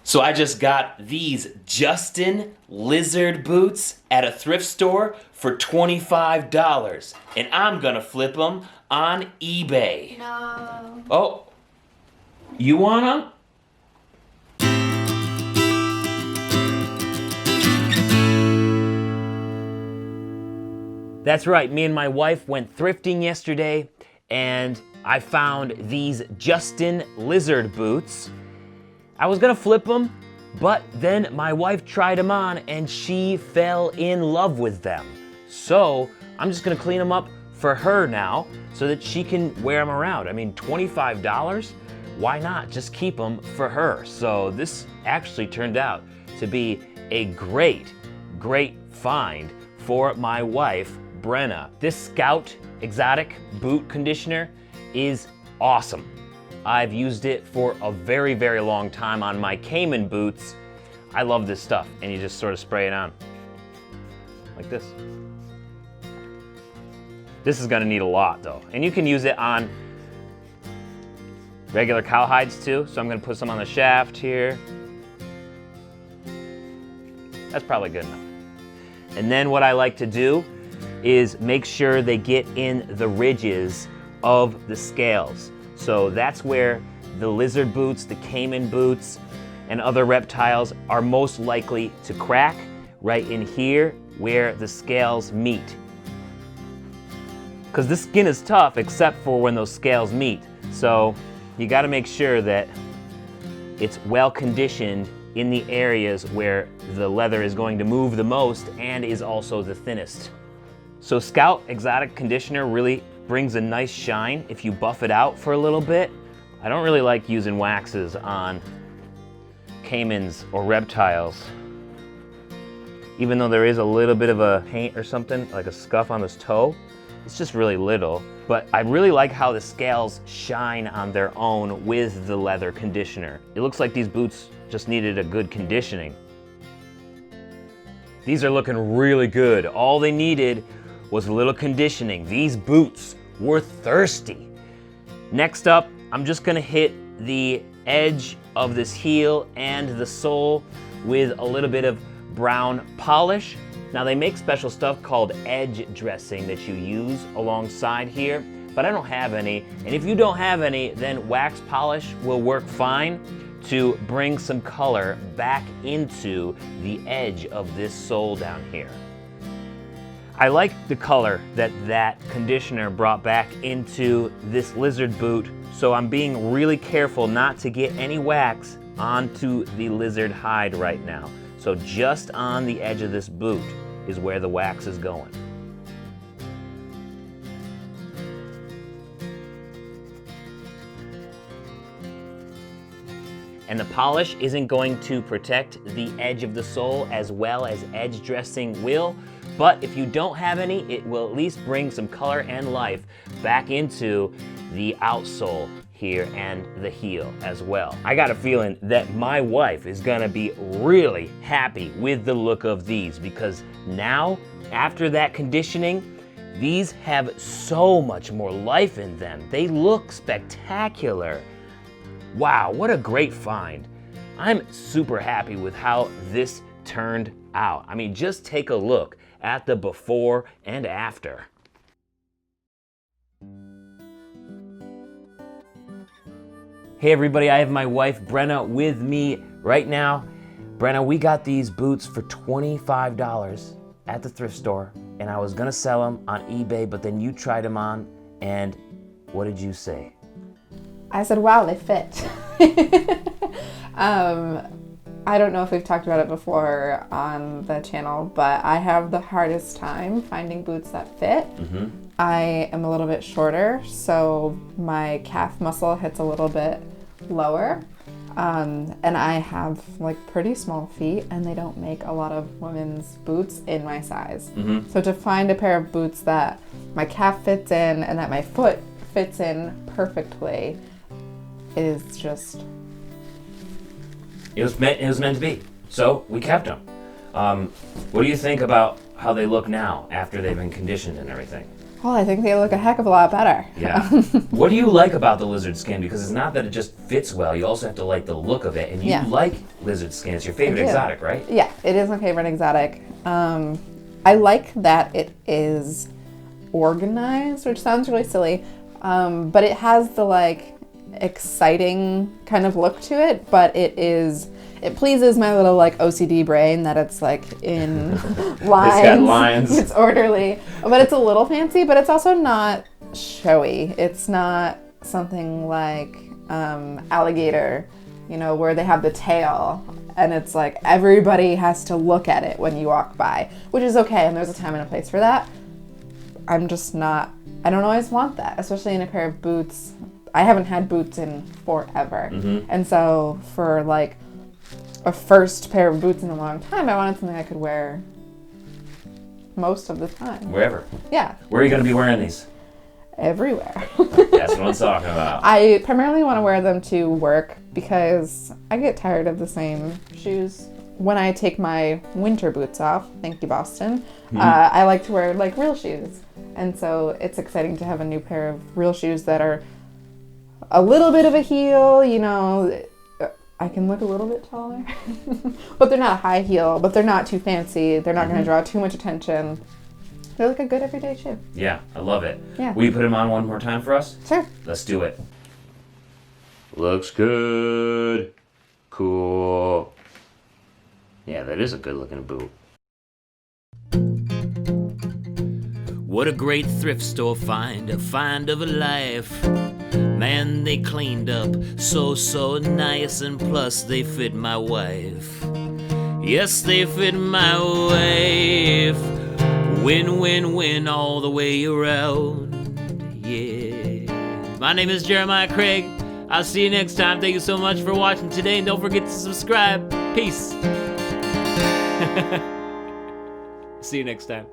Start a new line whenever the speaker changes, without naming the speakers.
So I just got these Justin Lizard boots at a thrift store for $25, and I'm gonna flip them on eBay.
No.
Oh, you want them? That's right, me and my wife went thrifting yesterday, and I found these Justin Lizard boots. I was gonna flip them, but then my wife tried them on and she fell in love with them. So I'm just gonna clean them up for her now so that she can wear them around. I mean, $25? Why not? Just keep them for her. So this actually turned out to be a great find for my wife, Brynna. This Scout Exotic boot conditioner is awesome. I've used it for a very long time on my Cayman boots. I love this stuff, and you just sort of spray it on like this. This is gonna need a lot though, and you can use it on regular cowhides too, so I'm gonna put some on the shaft here. That's probably good enough. And then what I like to do is make sure they get in the ridges of the scales. So that's where the lizard boots, the Cayman boots, and other reptiles are most likely to crack, right in here where the scales meet. Because the skin is tough except for when those scales meet. So you gotta make sure that it's well conditioned in the areas where the leather is going to move the most and is also the thinnest. So Scout Exotic Conditioner really brings a nice shine if you buff it out for a little bit. I don't really like using waxes on caimans or reptiles. Even though there is a little bit of a paint or something, like a scuff on this toe, it's just really little. But I really like how the scales shine on their own with the leather conditioner. It looks like these boots just needed a good conditioning. These are looking really good. All they needed was a little conditioning. These boots were thirsty. Next up, I'm just gonna hit the edge of this heel and the sole with a little bit of brown polish. Now they make special stuff called edge dressing that you use alongside here, but I don't have any. And if you don't have any, then wax polish will work fine to bring some color back into the edge of this sole down here. I like the color that conditioner brought back into this lizard boot, so I'm being really careful not to get any wax onto the lizard hide right now. So just on the edge of this boot is where the wax is going. And the polish isn't going to protect the edge of the sole as well as edge dressing will, but if you don't have any, it will at least bring some color and life back into the outsole here and the heel as well. I got a feeling that my wife is gonna be really happy with the look of these because now, after that conditioning, these have so much more life in them. They look spectacular. Wow, what a great find. I'm super happy with how this turned out. I mean, just take a look at the before and after. Hey everybody, I have my wife Brynna with me right now. Brynna, we got these boots for $25 at the thrift store, and I was gonna sell them on eBay, but then you tried them on, and what did you say?
I said, wow, they fit. I don't know if we've talked about it before on the channel, but I have the hardest time finding boots that fit.
Mm-hmm.
I am a little bit shorter, so my calf muscle hits a little bit lower. And I have like pretty small feet, and they don't make a lot of women's boots in my size.
Mm-hmm.
So to find a pair of boots that my calf fits in and that my foot fits in perfectly is just...
It was meant to be. So we kept them. What do you think about how they look now after they've been conditioned and everything?
Well, I think they look a heck of a lot better.
Yeah. What do you like about the lizard skin? Because it's not that it just fits well. You also have to like the look of it. And you like lizard skin. It's your favorite exotic, right?
Yeah, it is my favorite exotic. I like that it is organized, which sounds really silly, but it has the like exciting kind of look to it, but it pleases my little like OCD brain that it's like in lines.
It's got lines.
It's orderly, but it's a little fancy, but it's also not showy. It's not something like alligator, you know, where they have the tail and it's like everybody has to look at it when you walk by, which is okay, and there's a time and a place for that. I don't always want that, especially in a pair of boots. I haven't had boots in forever. And so for like a first pair of boots in a long time, I wanted something I could wear most of the time.
Wherever.
Yeah.
Where are you going to be wearing these?
Everywhere.
That's what I'm talking about.
I primarily want to wear them to work because I get tired of the same shoes. When I take my winter boots off, thank you, Boston, I like to wear like real shoes. And so it's exciting to have a new pair of real shoes that are a little bit of a heel, you know. I can look a little bit taller, but they're not a high heel, but they're not too fancy. They're not going to draw too much attention. They're like a good everyday shoe.
Yeah, I love it.
Yeah.
Will you put them on one more time for us?
Sure.
Let's do it. Looks good. Cool. Yeah, that is a good looking boot. What a great thrift store find, a find of a life. Man, they cleaned up so nice, and plus they fit my wife. Yes, they fit my wife. Win, win, win all the way around. Yeah. My name is Jeremiah Craig. I'll see you next time. Thank you so much for watching today, and don't forget to subscribe. Peace. See you next time.